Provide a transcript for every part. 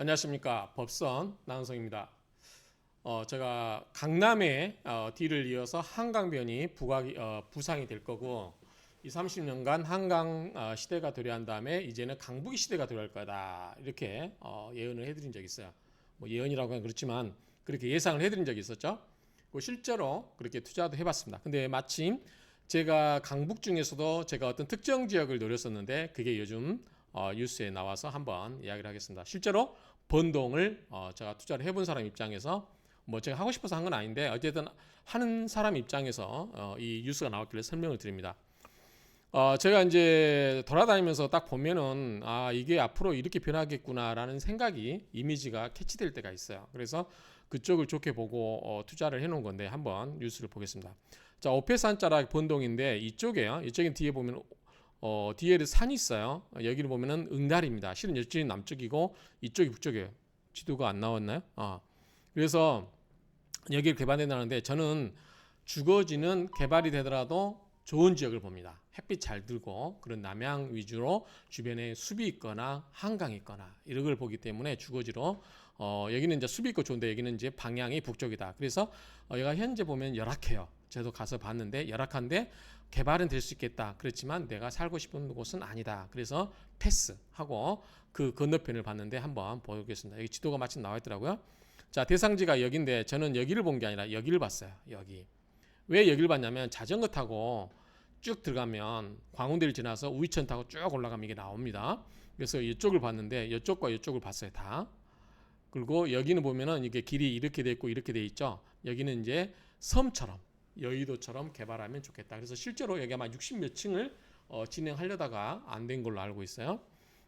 안녕하십니까. 법선 나은성입니다. 제가 강남의 D를 이어서 한강변이 부상이 될 거고, 이 30년간 한강 시대가 도래한 다음에 이제는 강북이 시대가 도래할 거다, 이렇게 예언을 해드린 적이 있어요. 뭐 예언이라고 하면 그렇지만 그렇게 예상을 해드린 적이 있었죠. 실제로 그렇게 투자도 해봤습니다. 근데 마침 제가 강북 중에서도 제가 어떤 특정 지역을 노렸었는데, 그게 요즘 뉴스에 나와서 한번 이야기를 하겠습니다. 실제로 번동을 제가 투자를 해본 사람 입장에서, 뭐 제가 하고 싶어서 한 건 아닌데 어쨌든 하는 사람 입장에서 이 뉴스가 나왔길래 설명을 드립니다. 제가 이제 돌아다니면서 딱 보면은 이게 앞으로 이렇게 변하겠구나라는 생각이, 이미지가 캐치될 때가 있어요. 그래서 그쪽을 좋게 보고 투자를 해놓은 건데, 한번 뉴스를 보겠습니다. 자, 오페산자락 번동인데 이쪽에요. 이쪽에 뒤에 보면 뒤에 산이 있어요. 여기를 보면은 응달입니다. 실은 이쪽이 남쪽이고 이쪽이 북쪽이에요. 지도가 안 나왔나요? 그래서 여기를 개발해나가는데, 저는 주거지는 개발이 되더라도 좋은 지역을 봅니다. 햇빛 잘 들고 그런 남향 위주로 주변에 숲이 있거나 한강이 있거나 이런 걸 보기 때문에 주거지로, 여기는 이제 숲이 있고 좋은데 여기는 이제 방향이 북쪽이다. 그래서 여기가 현재 보면 열악해요. 저도 가서 봤는데 열악한데 개발은 될 수 있겠다. 그렇지만 내가 살고 싶은 곳은 아니다. 그래서 패스하고 그 건너편을 봤는데 한번 보겠습니다. 여기 지도가 마침 나와 있더라고요. 자, 대상지가 여기인데 저는 여기를 본 게 아니라 여기를 봤어요. 여기. 왜 여기를 봤냐면, 자전거 타고 쭉 들어가면 광운대를 지나서 우이천 타고 쭉 올라가면 이게 나옵니다. 그래서 이쪽을 봤는데 이쪽과 이쪽을 봤어요, 다. 그리고 여기는 보면은 이게 길이 이렇게 돼 있고 이렇게 돼 있죠. 여기는 이제 섬처럼, 여의도처럼 개발하면 좋겠다. 그래서 실제로 여기 아마 60몇 층을 진행하려다가 안 된 걸로 알고 있어요.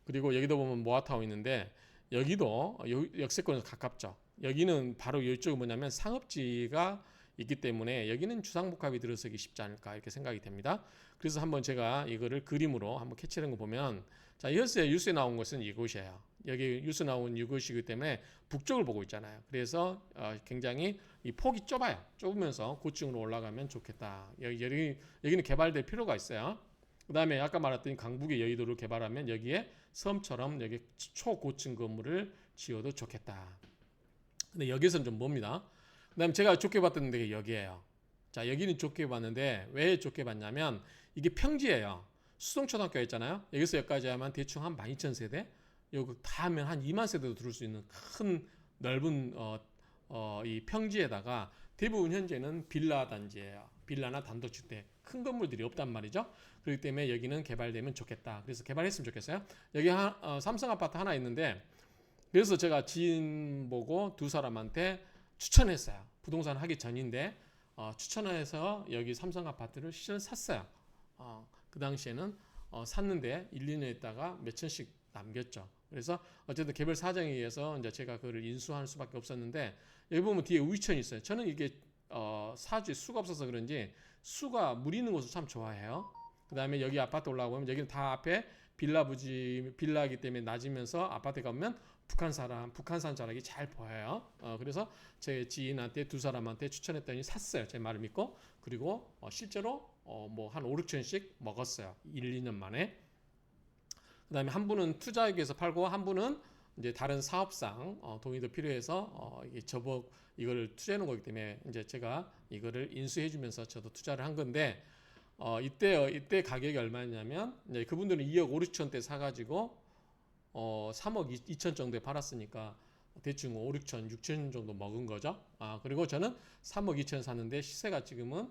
그리고 여기도 보면 모아타운 있는데 여기도 역세권에서 가깝죠. 여기는 바로 이쪽은 뭐냐면 상업지가 있기 때문에 여기는 주상복합이 들어서기 쉽지 않을까, 이렇게 생각이 됩니다. 그래서 한번 제가 이거를 그림으로 한번 캐치하는 거 보면, 자, 뉴스에 나온 것은 이곳이에요. 여기 뉴스 나온 이곳이기 때문에 북쪽을 보고 있잖아요. 그래서 굉장히 이 폭이 좁아요. 좁으면서 고층으로 올라가면 좋겠다. 여기는 개발될 필요가 있어요. 그 다음에 아까 말했던 강북의 여의도를 개발하면 여기에 섬처럼 여기 초고층 건물을 지어도 좋겠다. 근데 여기서는 좀 멉니다. 그 다음에 제가 좋게 봤던 데가 여기에요. 자, 여기는 좋게 봤는데 왜 좋게 봤냐면 이게 평지예요. 수동초등학교가 있잖아요. 여기서 여기까지 하면 대충 한 12,000세대, 여기 다 하면 한 2만 세대도 들을 수 있는 큰 넓은 이 평지에다가 대부분 현재는 빌라 단지예요. 빌라나 단독주택, 큰 건물들이 없단 말이죠. 그렇기 때문에 여기는 개발되면 좋겠다. 그래서 개발했으면 좋겠어요. 여기 삼성 아파트 하나 있는데, 그래서 제가 지인 보고 두 사람한테 추천했어요. 부동산 하기 전인데 추천해서 여기 삼성 아파트를 실제로 샀어요. 그 당시에는 샀는데 1, 2년 있다가 몇 천씩 남겼죠. 그래서 어쨌든 개별 사정에 의해서 이제 제가 그걸 인수할 수밖에 없었는데, 여기 보면 뒤에 우이천이 있어요. 저는 이게 사주에 수가 없어서 그런지 수가 물 있는 곳을 참 좋아해요. 그 다음에 여기 아파트 올라가보면 여기는 다 앞에 빌라이기 때문에 낮으면서 아파트 가면 북한산 자락이 잘 보여요. 그래서 제 지인한테 두 사람한테 추천했더니 샀어요. 제 말을 믿고. 그리고 실제로 뭐 한 5, 6천씩 먹었어요. 1, 2년 만에. 그 다음에 한 분은 투자하기 위해서 팔고, 한 분은 이제 다른 사업상 돈이 더 필요해서 이걸 투자해 놓은 거기 때문에 이제 제가 이거를 인수해 주면서 저도 투자를 한 건데, 이때 가격이 얼마였냐면, 이제 그분들은 2억 5, 6천대 사가지고 3억 2천 정도에 팔았으니까 대충 5, 6천, 6천 정도 먹은 거죠. 그리고 저는 3억 2천 샀는데 시세가 지금은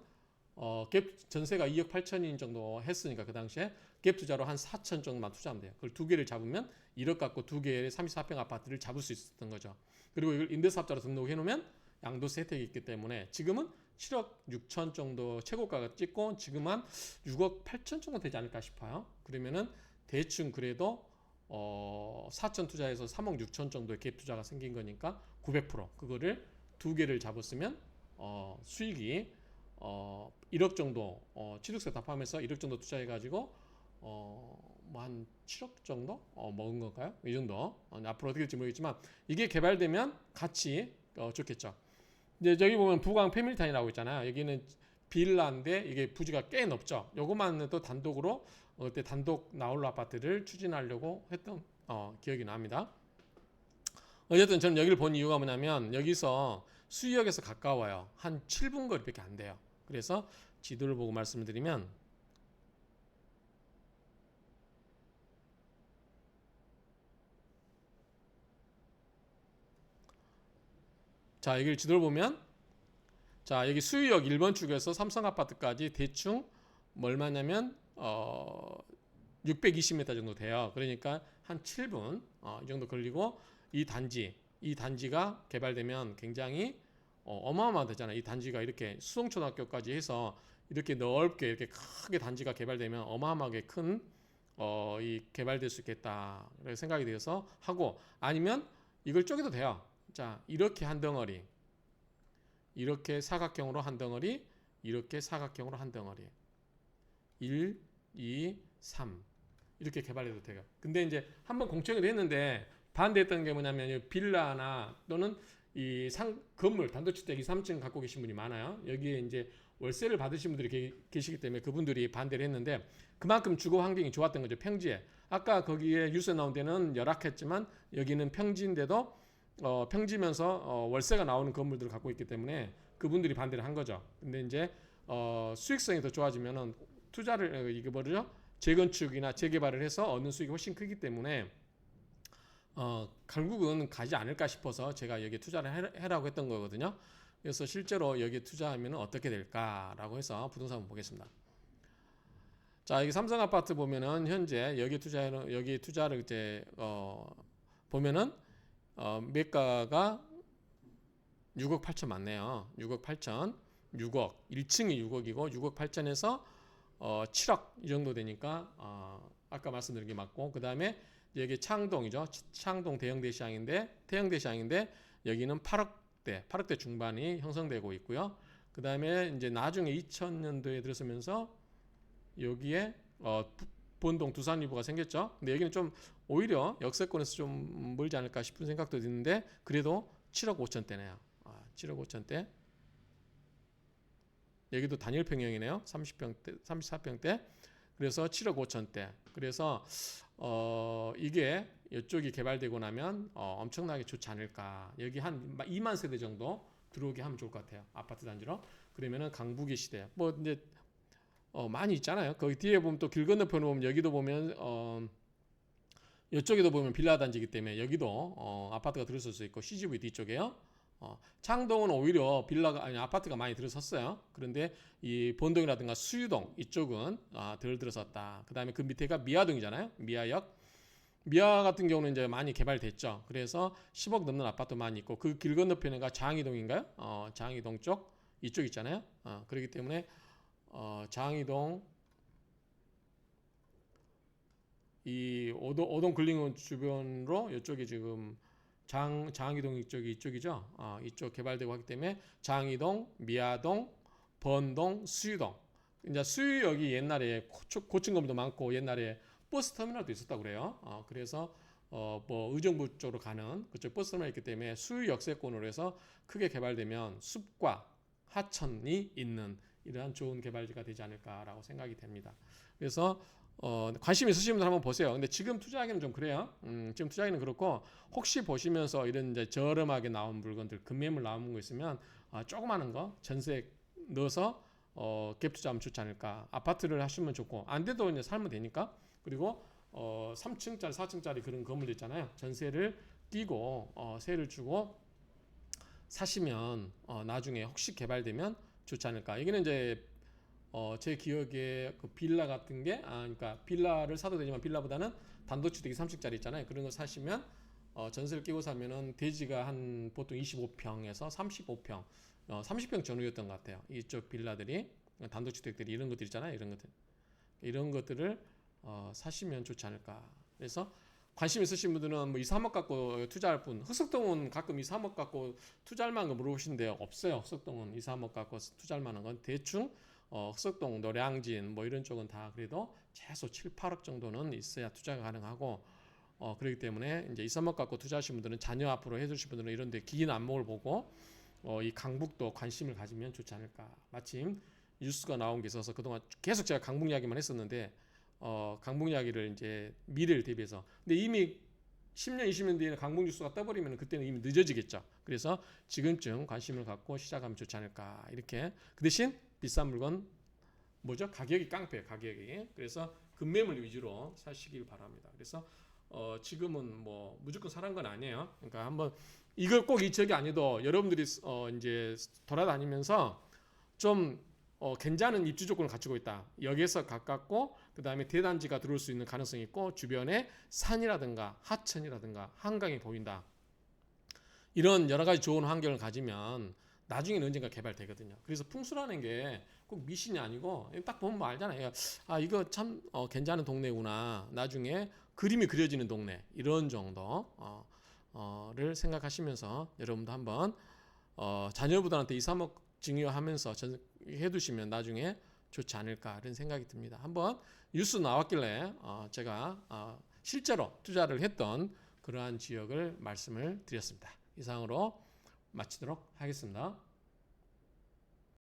갭 전세가 2억 8천인 정도 했으니까 그 당시에 갭 투자로 한 4천 정도만 투자하면 돼요. 그걸 두 개를 잡으면 1억 갖고 두 개의 34평 아파트를 잡을 수 있었던 거죠. 그리고 이걸 임대사업자로 등록해 놓으면 양도세 혜택이 있기 때문에 지금은 7억 6천 정도 최고가가 찍고 지금 한 6억 8천 정도 되지 않을까 싶어요. 그러면은 대충 그래도 4천 투자해서 3억 6천 정도의 갭 투자가 생긴 거니까 900%, 그거를 두 개를 잡았으면 수익이 1억 정도, 취득세 다 포함해서 1억 정도 투자해가지고 뭐 한 7억 정도 먹은 건가요? 이 정도. 앞으로 어떻게 될지 모르겠지만 이게 개발되면 같이 좋겠죠. 이제 여기 보면 부광 패밀리타운이라고 있잖아요. 여기는 빌라인데 이게 부지가 꽤 넓죠. 요것만 해도 단독으로 그때 단독 나홀로 아파트를 추진하려고 했던 기억이 납니다. 어쨌든 저는 여기를 본 이유가 뭐냐면 여기서 수유역에서 가까워요. 한 7분 거리밖에 안 돼요. 그래서 지도를 보고 말씀을 드리면 자, 여기 지도를 보면 자, 여기 수유역 1번 축에서 삼성 아파트까지 대충 얼마냐면 620m 정도 돼요. 그러니까 한 7분 이 정도 걸리고 이 단지가 개발되면 굉장히 어마어마하잖아요. 이 단지가 이렇게 수성초등학교까지 해서 이렇게 넓게 이렇게 크게 단지가 개발되면 어마어마하게 큰 이 개발될 수 있겠다 생각이 되어서 하고 아니면 이걸 쪼개도 돼요. 자, 이렇게 한 덩어리, 이렇게 사각형으로 한 덩어리, 이렇게 사각형으로 한 덩어리, 1, 2, 3 이렇게 개발해도 돼요. 근데 이제 한번 공청회를 했는데 반대했던 게 뭐냐면 빌라나 또는 이 건물 단독주택 2, 3층 갖고 계신 분이 많아요. 여기에 이제 월세를 받으신 분들이 계시기 때문에 그분들이 반대를 했는데 그만큼 주거 환경이 좋았던 거죠. 평지에. 아까 거기에 뉴스에 나온 데는 열악했지만 여기는 평지인데도 평지면서 월세가 나오는 건물들을 갖고 있기 때문에 그분들이 반대를 한 거죠. 근데 이제 수익성이 더 좋아지면은 투자를 이게 뭐죠? 재건축이나 재개발을 해서 얻는 수익이 훨씬 크기 때문에 결국은 가지 않을까 싶어서 제가 여기에 투자를 해라고 했던 거거든요. 그래서 실제로 여기에 투자하면 어떻게 될까라고 해서 부동산 한번 보겠습니다. 자, 여기 삼성 아파트 보면은 현재 여기 투자를 이제 보면은 매가가 6억 8천 맞네요. 6억 8천, 6억 1층이 6억이고 6억 8천에서 7억 이 정도 되니까 아까 말씀드린 게 맞고 그 다음에 여기 창동이죠. 창동 태영대 시장인데 여기는 8억대 중반이 형성되고 있고요. 그 다음에 이제 나중에 2000년도에 들어서면서 여기에 본동 두산리브가 생겼죠. 근데 여기는 좀 오히려 역세권에서 좀 멀지 않을까 싶은 생각도 드는데 그래도 7억 5천대네요. 7억 5천대. 여기도 단일평형이네요. 30평대, 34평대. 그래서 7억 5천대. 그래서 이게 이쪽이 개발되고 나면 엄청나게 좋지 않을까. 여기 한 2만 세대 정도 들어오게 하면 좋을 것 같아요. 아파트 단지로. 그러면은 강북의 시대. 뭐 이제 많이 있잖아요. 거기 뒤에 보면 또 길 건너편에 보면 여기도 보면 이쪽에도 보면 빌라 단지이기 때문에 여기도 아파트가 들어설 수 있고 CGV 뒤쪽에요. 창동은 오히려 아파트가 많이 들어섰어요. 그런데 이 본동이라든가 수유동 이쪽은 덜 들어섰다. 그 다음에 그 밑에가 미아동이잖아요. 미아역. 미아 같은 경우는 이제 많이 개발됐죠. 그래서 10억 넘는 아파트 많이 있고 그 길 건너편에가 장이동인가요? 장이동 쪽 이쪽 있잖아요. 그렇기 때문에 장이동 이 오동 근린원 주변으로 이쪽이 지금 장이동 이쪽이죠. 이쪽 개발되고 하기 때문에 장이동, 미아동, 번동, 수유동. 이제 수유역이 옛날에 고층 건물도 많고 옛날에 버스 터미널도 있었다고 그래요. 그래서 뭐 의정부 쪽으로 가는 그쪽 버스 터미널이 있기 때문에 수유 역세권으로 해서 크게 개발되면 숲과 하천이 있는 이러한 좋은 개발지가 되지 않을까라고 생각이 됩니다. 그래서 관심 있으신 분들 한번 보세요. 근데 지금 투자하기는 좀 그래요. 지금 투자하기는 그렇고 혹시 보시면서 이런 이제 저렴하게 나온 물건들, 급매물 나온 거 있으면 조그마한 거 전세 넣어서 갭 투자하면 좋지 않을까. 아파트를 하시면 좋고 안 돼도 이제 살면 되니까. 그리고 3층짜리, 4층짜리 그런 건물 있잖아요. 전세를 끼고 세를 주고 사시면 나중에 혹시 개발되면 좋지 않을까. 여기는 이제 제 기억에 그 빌라 같은 게 그러니까 빌라를 사도 되지만 빌라보다는 단독주택이 3층짜리 있잖아요. 그런 거 사시면 전세를 끼고 사면은 대지가 한 보통 25평에서 35평, 30평 전후였던 것 같아요. 이쪽 빌라들이 단독주택들이 이런 것들 있잖아요. 이런 것들을 사시면 좋지 않을까. 그래서 관심 있으신 분들은 뭐 2, 3억 갖고 투자할 분, 흑석동은 가끔 2, 3억 갖고 투자할 만한 거 물어보시는데요. 없어요. 흑석동은 2, 3억 갖고 투자할 만한 건 대충 흑석동, 노량진 뭐 이런 쪽은 다 그래도 최소 7, 8억 정도는 있어야 투자가 가능하고 그렇기 때문에 이제 2, 3억 갖고 투자하신 분들은 자녀 앞으로 해주실 분들은 이런 데 긴 안목을 보고 이 강북도 관심을 가지면 좋지 않을까. 마침 뉴스가 나온 게 있어서 그동안 계속 제가 강북 이야기만 했었는데 강북 이야기를 이제 미래를 대비해서 근데 이미 10년, 20년 뒤에는 강북 뉴스가 떠버리면 그때는 이미 늦어지겠죠. 그래서 지금쯤 관심을 갖고 시작하면 좋지 않을까 이렇게. 그 대신 비싼 물건 뭐죠? 가격이 깡패예요. 가격이. 그래서 급매물 위주로 사시길 바랍니다. 그래서 지금은 뭐 무조건 사는 건 아니에요. 그러니까 한번 이걸 꼭 이 지역이 아니도 여러분들이 이제 돌아다니면서 좀 괜찮은 입지 조건을 갖추고 있다. 여기에서 가깝고 그 다음에 대단지가 들어올 수 있는 가능성이 있고 주변에 산이라든가 하천이라든가 한강이 보인다. 이런 여러 가지 좋은 환경을 가지면 나중에는 언젠가 개발되거든요. 그래서 풍수라는 게 꼭 미신이 아니고 딱 보면 뭐 알잖아요. 아 이거 참 괜찮은 동네구나. 나중에 그림이 그려지는 동네 이런 정도를 생각하시면서 여러분도 한번 자녀분들한테 2, 3억 증여하면서 해두시면 나중에 좋지 않을까 이런 생각이 듭니다. 한번 뉴스 나왔길래 제가 실제로 투자를 했던 그러한 지역을 말씀을 드렸습니다. 이상으로 마치도록 하겠습니다.